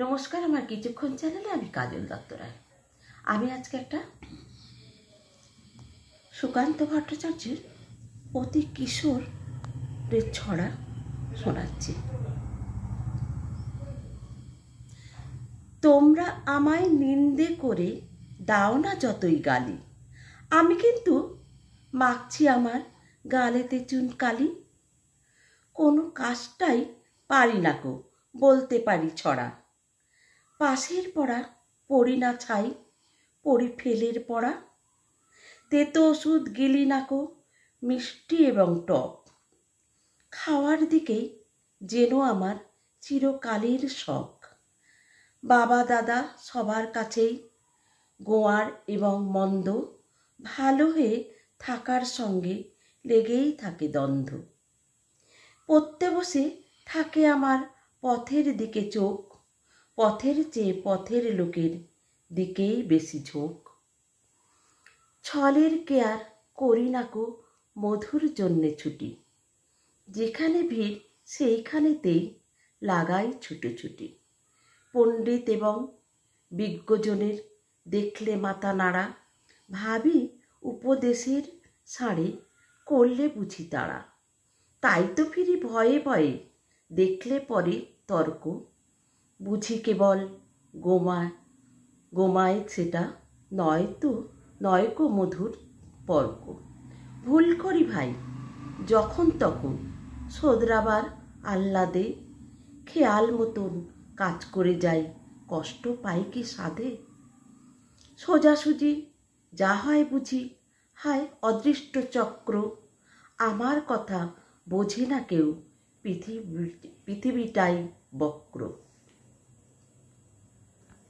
নমস্কার, আমার কিছুক্ষণ চ্যানেলে আমি কাজল দত্ত রায়। আমি আজকে একটা সুকান্ত ভট্টাচার্যের অতি কিশোরের ছড়া শোনাচ্ছি। তোমরা আমায় নিন্দে করে দাও না যতই গালি, আমি কিন্তু মাখছি আমার গালেতে চুনকালি। কোনো কাজটাই পারি না কো বলতে পারি ছড়া, পাশের পড়া পড়ি না ছাই, পড়ি ফেলের পড়া। তেতো ওষুধ গিলি নাকো মিষ্টি এবং টক, খাওয়ার দিকেই যেন আমার চিরকালের শখ। বাবা দাদা সবার কাছেই গোয়ার এবং মন্দ, ভালো হয়ে থাকার সঙ্গে লেগেই থাকে দ্বন্দ্ব। পড়তে বসে থাকে আমার পথের দিকে চোখ, পথের চেয়ে পথের লোকের দিকেই বেশি ঝোঁক। ছলের কেয়ার করি নাকো মধুর জন্যে ছুটি, যেখানে ভিড় সেইখানেতেই লাগাই ছুটোছুটি। পণ্ডিত এবং বিজ্ঞজনের দেখলে মাথা নাড়া, ভাবি উপদেশের সাড়ে করলে বুঝি তারা। তাই তো ফিরি ভয়ে ভয়ে দেখলে পরে তর্ক, বুঝি কেবল গোমায় সেটা নয় কো মধুর পর্ক। ভুল করি ভাই যখন তখন শোধরাবার আহ্লাদে, খেয়াল মতন কাজ করে যাই কষ্ট পাই কি সাধে। সোজাসুজি যা হয় বুঝি, হায় অদৃষ্ট চক্র, আমার কথা বোঝে না কেউ, পৃথিবীটাই বক্র।